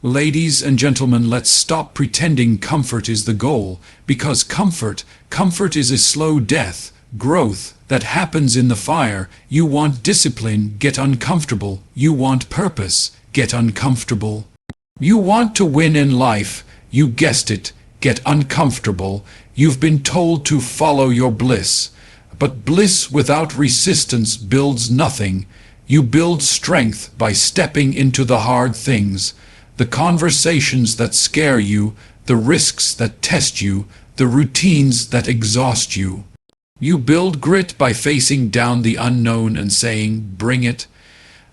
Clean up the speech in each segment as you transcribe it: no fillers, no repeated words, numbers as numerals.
Ladies and gentlemen, let's stop pretending comfort is the goal, because comfort is a slow death, growth that happens in the fire. You want discipline, get uncomfortable. You want purpose, get uncomfortable. You want to win in life, you guessed it, get uncomfortable. You've been told to follow your bliss, but bliss without resistance builds nothing. You build strength by stepping into the hard things. The conversations that scare you, the risks that test you, the routines that exhaust you. You build grit by facing down the unknown and saying, bring it.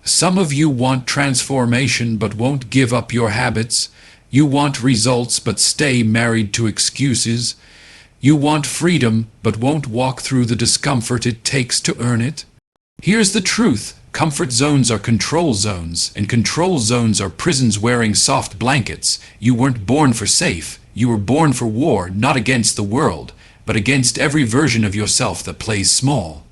Some of you want transformation but won't give up your habits. You want results but stay married to excuses. You want freedom but won't walk through the discomfort it takes to earn it. Here's the truth. Comfort zones are control zones, and control zones are prisons wearing soft blankets. You weren't born for safe. You were born for war, not against the world, but against every version of yourself that plays small.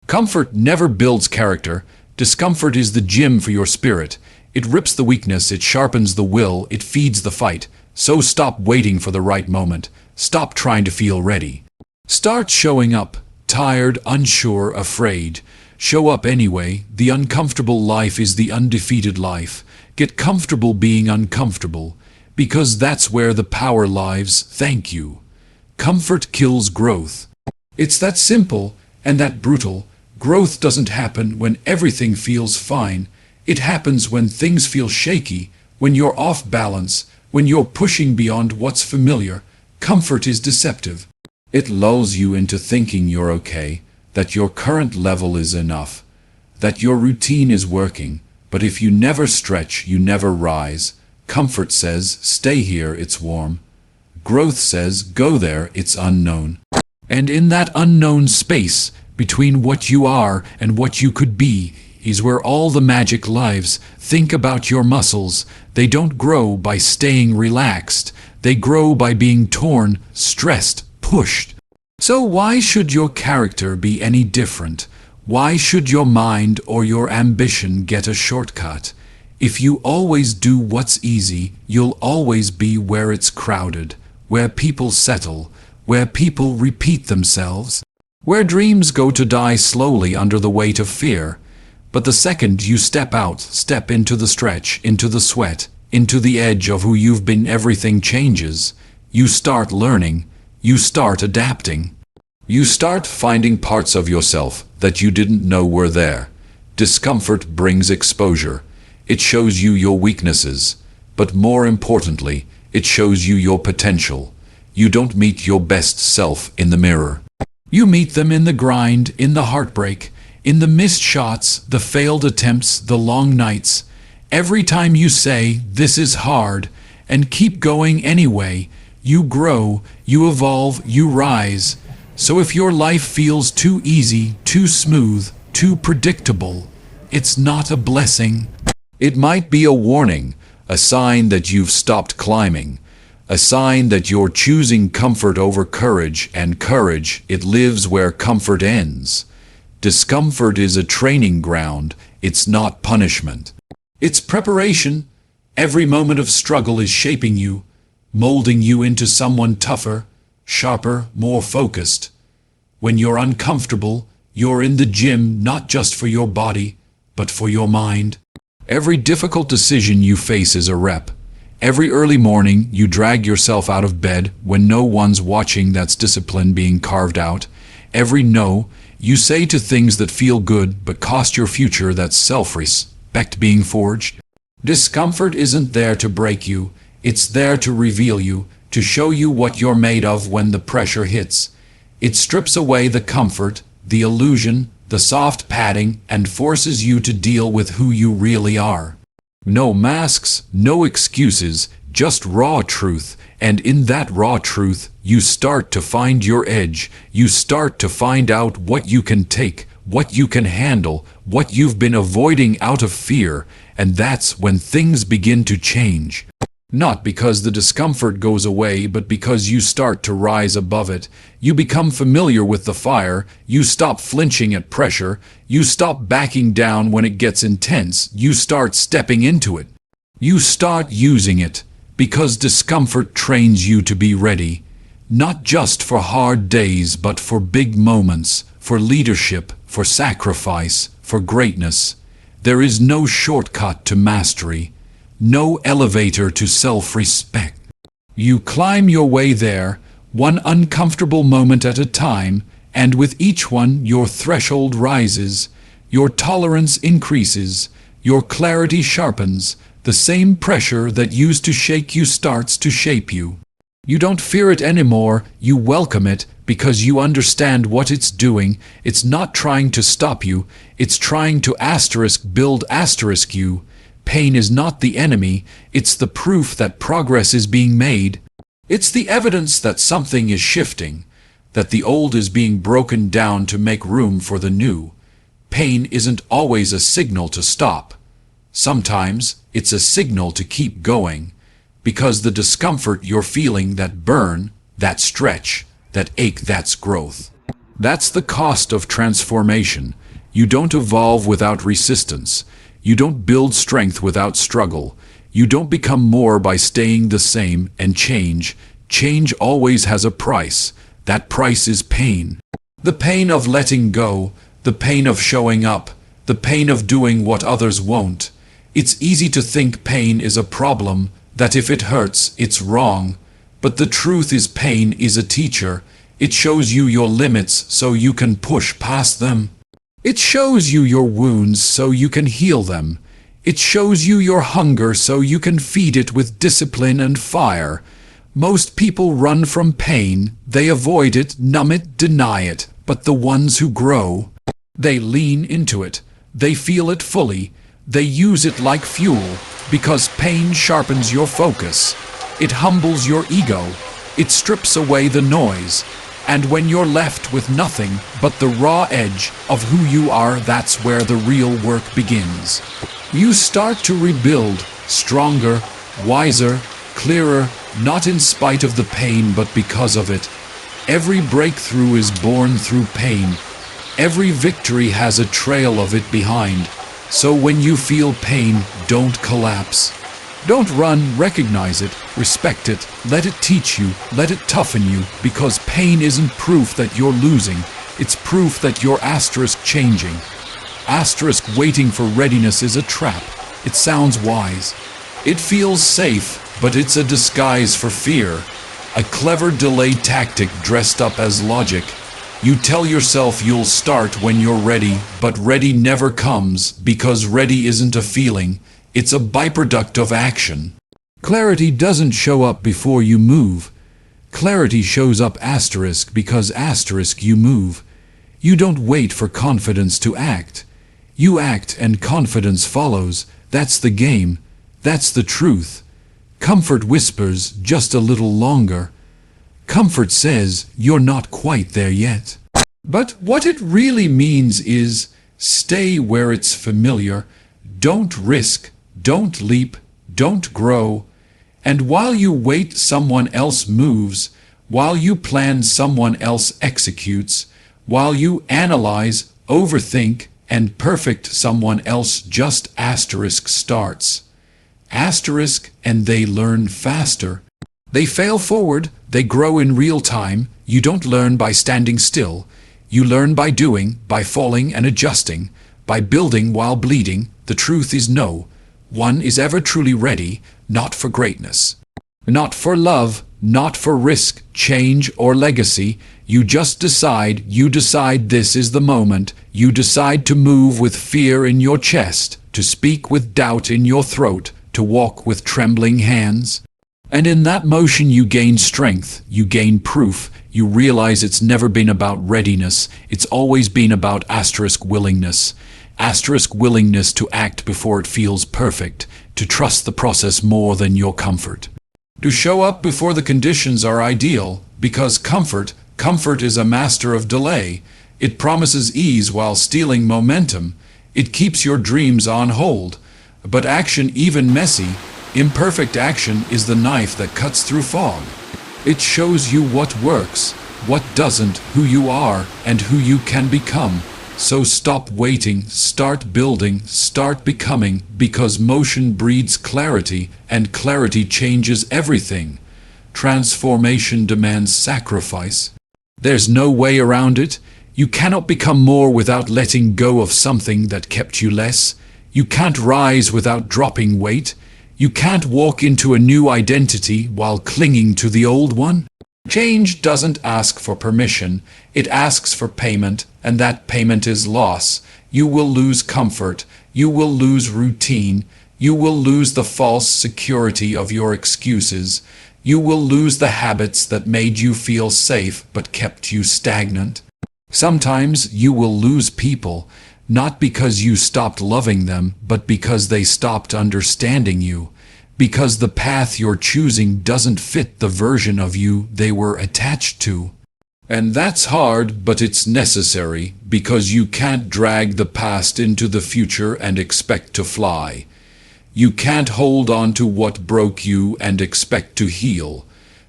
Comfort never builds character. Discomfort is the gym for your spirit. It rips the weakness, it sharpens the will, it feeds the fight. So stop waiting for the right moment. Stop trying to feel ready. Start showing up, tired, unsure, afraid. Show up anyway. The uncomfortable life is the undefeated life. Get comfortable being uncomfortable, because that's where the power lies. Thank you. Comfort kills growth. It's that simple and that brutal. Growth doesn't happen when everything feels fine. It happens when things feel shaky, when you're off balance, when you're pushing beyond what's familiar. Comfort is deceptive. It lulls you into thinking you're okay, that your current level is enough, that your routine is working, but if you never stretch, you never rise. Comfort says, stay here, it's warm. Growth says, go there, it's unknown. And in that unknown space, between what you are and what you could be, is where all the magic lives. Think about your muscles. They don't grow by staying relaxed. They grow by being torn, stressed, pushed. So why should your character be any different? Why should your mind or your ambition get a shortcut? If you always do what's easy, you'll always be where it's crowded, where people settle, where people repeat themselves, where dreams go to die slowly under the weight of fear. But the second you step out, step into the stretch, into the sweat, into the edge of who you've been, everything changes. You start learning. You start adapting. You start finding parts of yourself that you didn't know were there. Discomfort brings exposure. It shows you your weaknesses, but more importantly, it shows you your potential. You don't meet your best self in the mirror. You meet them in the grind, in the heartbreak, in the missed shots, the failed attempts, the long nights. Every time you say, this is hard, and keep going anyway, you grow, you evolve, you rise. So if your life feels too easy, too smooth, too predictable, it's not a blessing. It might be a warning, a sign that you've stopped climbing, a sign that you're choosing comfort over courage, and courage, it lives where comfort ends. Discomfort is a training ground, it's not punishment. It's preparation. Every moment of struggle is shaping you, molding you into someone tougher, sharper, more focused. When you're uncomfortable, you're in the gym not just for your body, but for your mind. Every difficult decision you face is a rep. Every early morning you drag yourself out of bed when no one's watching, that's discipline being carved out. Every no you say to things that feel good but cost your future, that's self-respect being forged. Discomfort isn't there to break you. It's there to reveal you, to show you what you're made of when the pressure hits. It strips away the comfort, the illusion, the soft padding, and forces you to deal with who you really are. No masks, no excuses, just raw truth. And in that raw truth, you start to find your edge. You start to find out what you can take, what you can handle, what you've been avoiding out of fear. And that's when things begin to change. Not because the discomfort goes away, but because you start to rise above it. You become familiar with the fire. You stop flinching at pressure. You stop backing down when it gets intense. You start stepping into it. You start using it because discomfort trains you to be ready, not just for hard days but for big moments, for leadership, for sacrifice, for greatness. There is no shortcut to mastery, no elevator to self-respect. You climb your way there, one uncomfortable moment at a time, and with each one your threshold rises, your tolerance increases, your clarity sharpens, the same pressure that used to shake you starts to shape you. You don't fear it anymore, you welcome it, because you understand what it's doing. It's not trying to stop you, it's trying to build you. Pain is not the enemy, it's the proof that progress is being made. It's the evidence that something is shifting, that the old is being broken down to make room for the new. Pain isn't always a signal to stop. Sometimes it's a signal to keep going, because the discomfort you're feeling, that burn, that stretch, that ache, that's growth. That's the cost of transformation. You don't evolve without resistance. You don't build strength without struggle. You don't become more by staying the same, and change always has a price. That price is pain. The pain of letting go, the pain of showing up, the pain of doing what others won't. It's easy to think pain is a problem, that if it hurts, it's wrong. But the truth is, pain is a teacher. It shows you your limits so you can push past them. It shows you your wounds so you can heal them. It shows you your hunger so you can feed it with discipline and fire. Most people run from pain. They avoid it, numb it, deny it. But the ones who grow, they lean into it. They feel it fully. They use it like fuel, because pain sharpens your focus. It humbles your ego. It strips away the noise. And when you're left with nothing but the raw edge of who you are, that's where the real work begins. You start to rebuild, stronger, wiser, clearer, not in spite of the pain but because of it. Every breakthrough is born through pain. Every victory has a trail of it behind. So when you feel pain, don't collapse. Don't run, recognize it, respect it, let it teach you, let it toughen you, because pain isn't proof that you're losing, it's proof that you're changing. Waiting for readiness is a trap. It sounds wise. It feels safe, but it's a disguise for fear. A clever delay tactic dressed up as logic. You tell yourself you'll start when you're ready, but ready never comes, because ready isn't a feeling, it's a byproduct of action. Clarity doesn't show up before you move. Clarity shows up because you move. You don't wait for confidence to act. You act and confidence follows. That's the game. That's the truth. Comfort whispers, just a little longer. Comfort says, you're not quite there yet. But what it really means is, stay where it's familiar, don't risk, don't leap, don't grow. And while you wait, someone else moves. While you plan, someone else executes. While you analyze, overthink, and perfect, someone else just starts. And they learn faster. They fail forward, they grow in real time. You don't learn by standing still. You learn by doing, by falling and adjusting, by building while bleeding. The truth is no one is ever truly ready, not for greatness, not for love, not for risk, change, or legacy. You just decide, this is the moment. You decide to move with fear in your chest, to speak with doubt in your throat, to walk with trembling hands. And in that motion you gain strength, you gain proof, you realize it's never been about readiness, it's always been about willingness. Willingness to act before it feels perfect, to trust the process more than your comfort. To show up before the conditions are ideal, because comfort is a master of delay. It promises ease while stealing momentum. It keeps your dreams on hold. But action, even messy, imperfect action, is the knife that cuts through fog. It shows you what works, what doesn't, who you are, and who you can become. So stop waiting, start building, start becoming, because motion breeds clarity, and clarity changes everything. Transformation demands sacrifice. There's no way around it. You cannot become more without letting go of something that kept you less. You can't rise without dropping weight. You can't walk into a new identity while clinging to the old one. Change doesn't ask for permission, it asks for payment, and that payment is loss. You will lose comfort, you will lose routine, you will lose the false security of your excuses, you will lose the habits that made you feel safe but kept you stagnant. Sometimes you will lose people, not because you stopped loving them, but because they stopped understanding you. Because the path you're choosing doesn't fit the version of you they were attached to. And that's hard, but it's necessary, because you can't drag the past into the future and expect to fly. You can't hold on to what broke you and expect to heal.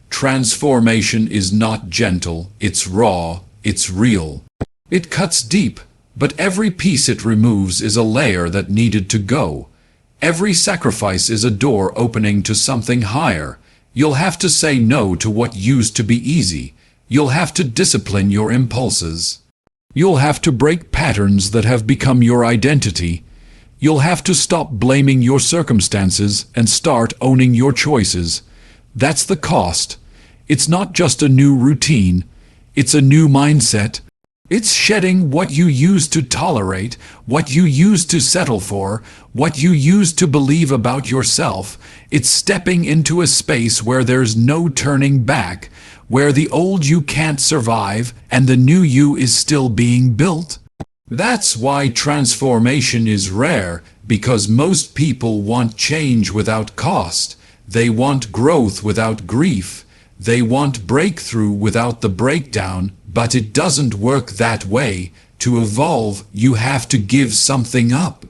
Transformation is not gentle, it's raw, it's real. It cuts deep, but every piece it removes is a layer that needed to go. Every sacrifice is a door opening to something higher. You'll have to say no to what used to be easy. You'll have to discipline your impulses. You'll have to break patterns that have become your identity. You'll have to stop blaming your circumstances and start owning your choices. That's the cost. It's not just a new routine. It's a new mindset. It's shedding what you used to tolerate, what you used to settle for, what you used to believe about yourself. It's stepping into a space where there's no turning back, where the old you can't survive and the new you is still being built. That's why transformation is rare, because most people want change without cost. They want growth without grief. They want breakthrough without the breakdown. But it doesn't work that way. To evolve, you have to give something up.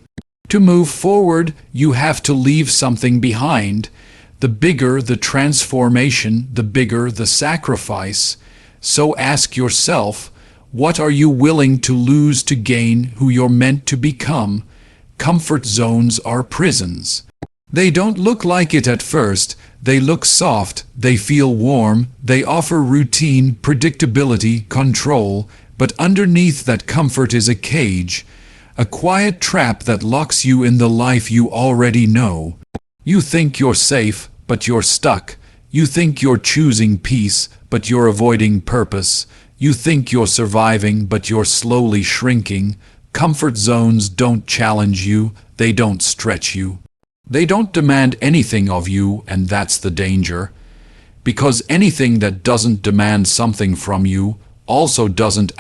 To move forward, you have to leave something behind. The bigger the transformation, the bigger the sacrifice. So ask yourself, what are you willing to lose to gain who you're meant to become? Comfort zones are prisons. They don't look like it at first. They look soft, they feel warm, they offer routine, predictability, control, but underneath that comfort is a cage, a quiet trap that locks you in the life you already know. You think you're safe, but you're stuck. You think you're choosing peace, but you're avoiding purpose. You think you're surviving, but you're slowly shrinking. Comfort zones don't challenge you, they don't stretch you. They don't demand anything of you, and that's the danger. Because anything that doesn't demand something from you also doesn't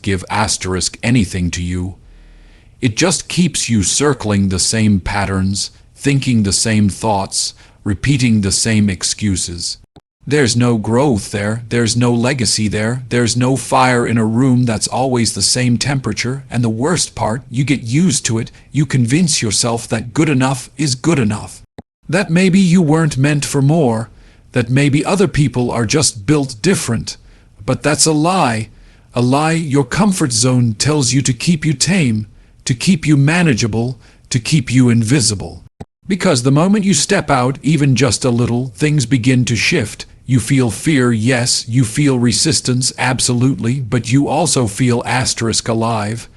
give anything to you. It just keeps you circling the same patterns, thinking the same thoughts, repeating the same excuses. There's no growth there, there's no legacy there, there's no fire in a room that's always the same temperature, and the worst part, you get used to it, you convince yourself that good enough is good enough. That maybe you weren't meant for more, that maybe other people are just built different. But that's a lie your comfort zone tells you to keep you tame, to keep you manageable, to keep you invisible. Because the moment you step out, even just a little, things begin to shift. You feel fear, yes, you feel resistance, absolutely, but you also feel alive.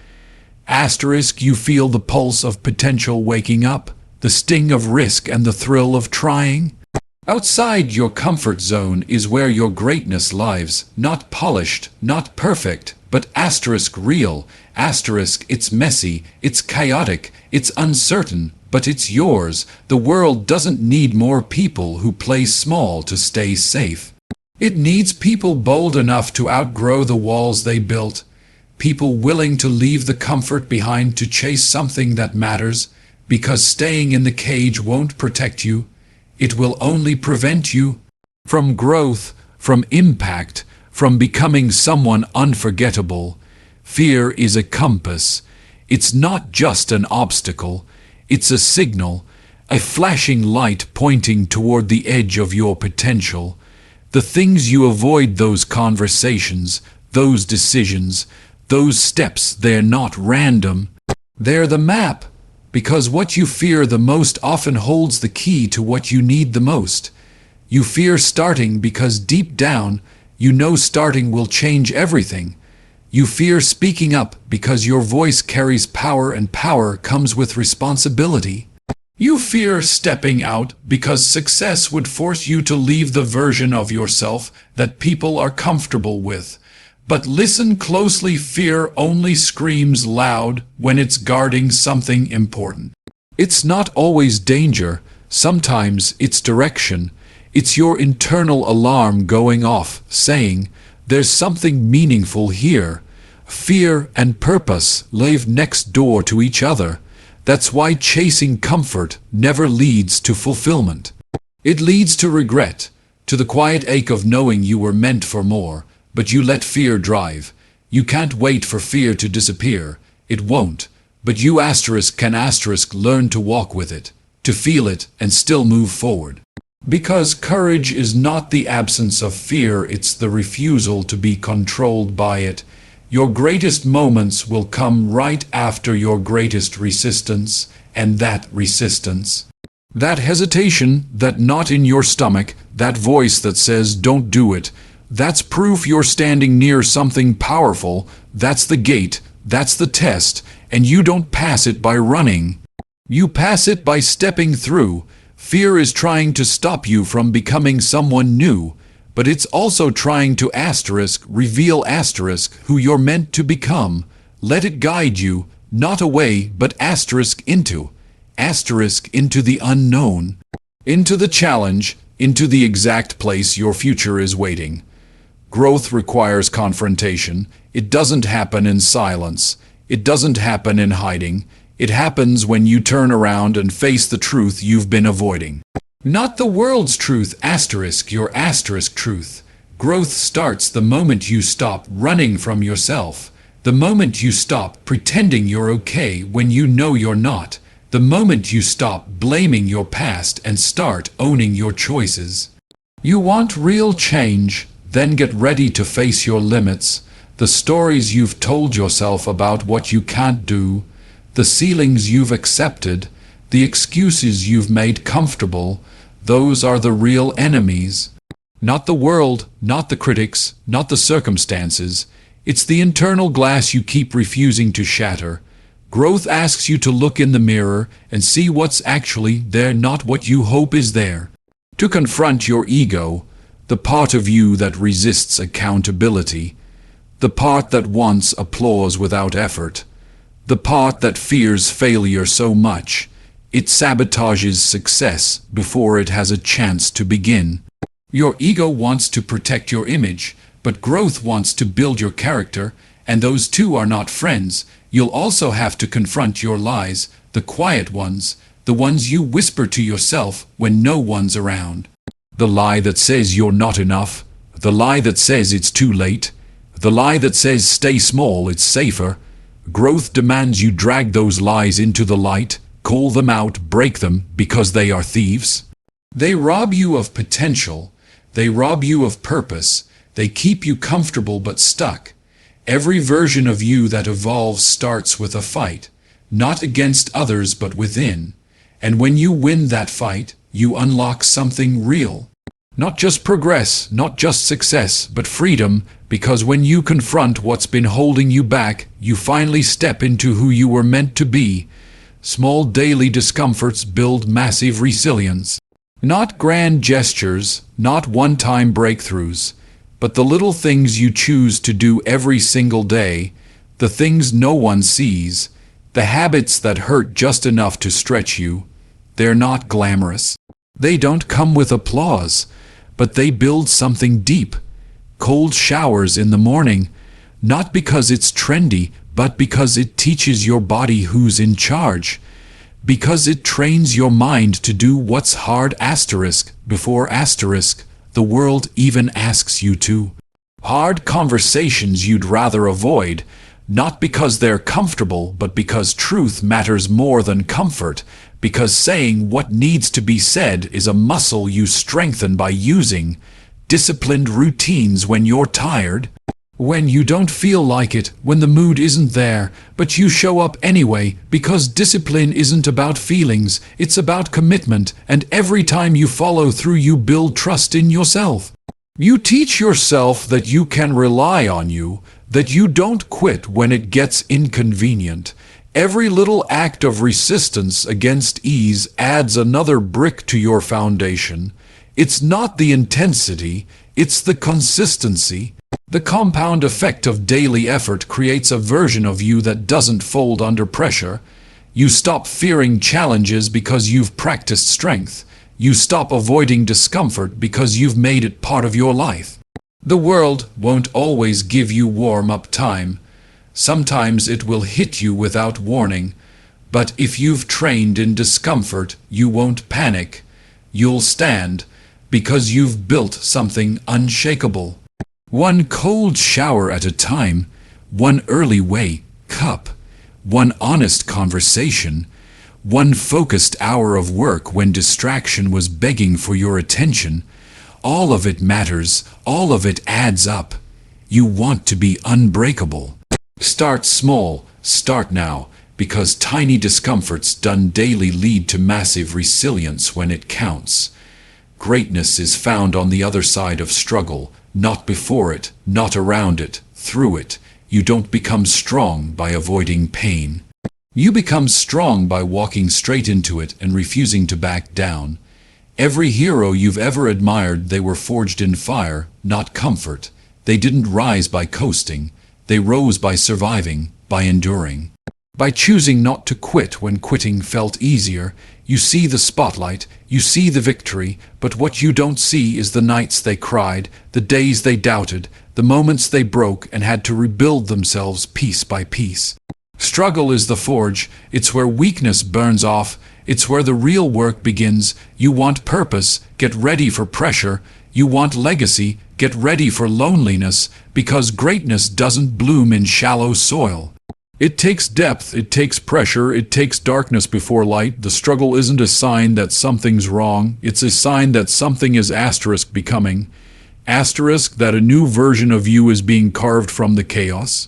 You feel the pulse of potential waking up, the sting of risk and the thrill of trying. Outside your comfort zone is where your greatness lives, not polished, not perfect, but real. It's messy, it's chaotic, it's uncertain, but it's yours. The world doesn't need more people who play small to stay safe. It needs people bold enough to outgrow the walls they built, people willing to leave the comfort behind to chase something that matters, because staying in the cage won't protect you. It will only prevent you from growth, from impact, from becoming someone unforgettable. Fear is a compass. It's not just an obstacle. It's a signal, a flashing light pointing toward the edge of your potential. The things you avoid, those conversations, those decisions, Those steps, they're not random. They're the map, because what you fear the most often holds the key to what you need the most. You fear starting because deep down, you know starting will change everything. You fear speaking up because your voice carries power and power comes with responsibility. You fear stepping out because success would force you to leave the version of yourself that people are comfortable with. But listen closely, fear only screams loud when it's guarding something important. It's not always danger, sometimes it's direction. It's your internal alarm going off, saying, there's something meaningful here. Fear and purpose live next door to each other. That's why chasing comfort never leads to fulfillment. It leads to regret, to the quiet ache of knowing you were meant for more, but you let fear drive. You can't wait for fear to disappear. It won't. But you can learn to walk with it, to feel it, and still move forward. Because courage is not the absence of fear, it's the refusal to be controlled by it. Your greatest moments will come right after your greatest resistance, and that resistance, that hesitation, that knot in your stomach, that voice that says don't do it, that's proof you're standing near something powerful. That's the gate, that's the test, and you don't pass it by running. You pass it by stepping through. Fear is trying to stop you from becoming someone new, but it's also trying to reveal who you're meant to become. Let it guide you, not away, but into the unknown, into the challenge, into the exact place your future is waiting. Growth requires confrontation. It doesn't happen in silence. It doesn't happen in hiding. It happens when you turn around and face the truth you've been avoiding. Not the world's truth, your truth. Growth starts the moment you stop running from yourself. The moment you stop pretending you're okay when you know you're not. The moment you stop blaming your past and start owning your choices. You want real change? Then get ready to face your limits. The stories you've told yourself about what you can't do. The ceilings you've accepted, the excuses you've made comfortable, those are the real enemies. Not the world, not the critics, not the circumstances. It's the internal glass you keep refusing to shatter. Growth asks you to look in the mirror and see what's actually there, not what you hope is there. To confront your ego, the part of you that resists accountability, the part that wants applause without effort, the part that fears failure so much, it sabotages success before it has a chance to begin. Your ego wants to protect your image, but growth wants to build your character, and those two are not friends. You'll also have to confront your lies, the quiet ones, the ones you whisper to yourself when no one's around. The lie that says you're not enough, the lie that says it's too late, the lie that says stay small, it's safer. Growth demands you drag those lies into the light, call them out, break them, because they are thieves. They rob you of potential. They rob you of purpose. They keep you comfortable but stuck. Every version of you that evolves starts with a fight, not against others but within. And when you win that fight, you unlock something real. Not just progress, not just success, but freedom, because when you confront what's been holding you back, you finally step into who you were meant to be. Small daily discomforts build massive resilience. Not grand gestures, not one-time breakthroughs, but the little things you choose to do every single day, the things no one sees, the habits that hurt just enough to stretch you. They're not glamorous. They don't come with applause, but they build something deep. Cold showers in the morning, not because it's trendy, but because it teaches your body who's in charge. Because it trains your mind to do what's hard before the world even asks you to. Hard conversations you'd rather avoid, not because they're comfortable, but because truth matters more than comfort, because saying what needs to be said is a muscle you strengthen by using. Disciplined routines when you're tired. When you don't feel like it, when the mood isn't there, but you show up anyway, because discipline isn't about feelings, it's about commitment, and every time you follow through you build trust in yourself. You teach yourself that you can rely on you, that you don't quit when it gets inconvenient. Every little act of resistance against ease adds another brick to your foundation. It's not the intensity, it's the consistency. The compound effect of daily effort creates a version of you that doesn't fold under pressure. You stop fearing challenges because you've practiced strength. You stop avoiding discomfort because you've made it part of your life. The world won't always give you warm-up time. Sometimes it will hit you without warning. But if you've trained in discomfort, you won't panic. You'll stand, because you've built something unshakable. One cold shower at a time, one early wake up, one honest conversation, one focused hour of work when distraction was begging for your attention. All of it matters, all of it adds up. You want to be unbreakable. Start small, start now, because tiny discomforts done daily lead to massive resilience when it counts. Greatness is found on the other side of struggle, not before it, not around it, through it. You don't become strong by avoiding pain. You become strong by walking straight into it and refusing to back down. Every hero you've ever admired, they were forged in fire, not comfort. They didn't rise by coasting. They rose by surviving, by enduring. By choosing not to quit when quitting felt easier. You see the spotlight, you see the victory, but what you don't see is the nights they cried, the days they doubted, the moments they broke and had to rebuild themselves piece by piece. Struggle is the forge, it's where weakness burns off, it's where the real work begins. You want purpose, get ready for pressure. You want legacy, get ready for loneliness, because greatness doesn't bloom in shallow soil. It takes depth, it takes pressure, it takes darkness before light. The struggle isn't a sign that something's wrong, it's a sign that something is becoming. That a new version of you is being carved from the chaos.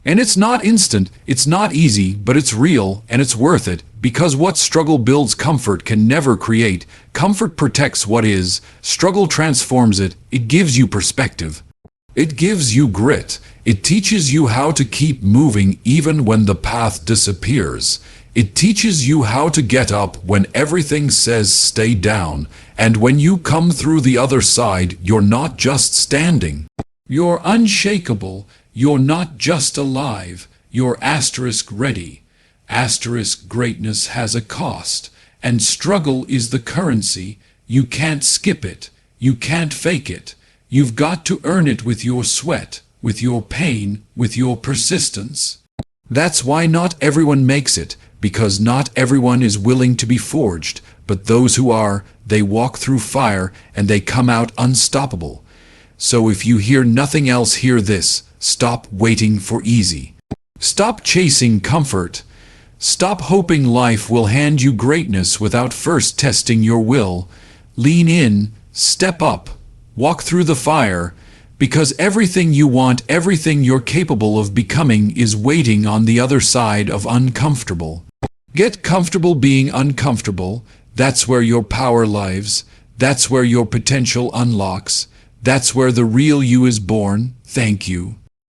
And it's not instant, it's not easy, but it's real, and it's worth it, because what struggle builds comfort can never create. Comfort protects what is, struggle transforms it, it gives you perspective. It gives you grit. It teaches you how to keep moving even when the path disappears. It teaches you how to get up when everything says stay down. And when you come through the other side, you're not just standing. You're unshakable. You're not just alive. You're ready. Greatness has a cost. And struggle is the currency. You can't skip it. You can't fake it. You've got to earn it with your sweat, with your pain, with your persistence. That's why not everyone makes it, because not everyone is willing to be forged, but those who are, they walk through fire and they come out unstoppable. So if you hear nothing else, hear this: stop waiting for easy. Stop chasing comfort. Stop hoping life will hand you greatness without first testing your will. Lean in, step up. Walk through the fire, because everything you want, everything you're capable of becoming is waiting on the other side of uncomfortable. Get comfortable being uncomfortable. That's where your power lives. That's where your potential unlocks. That's where the real you is born. Thank you.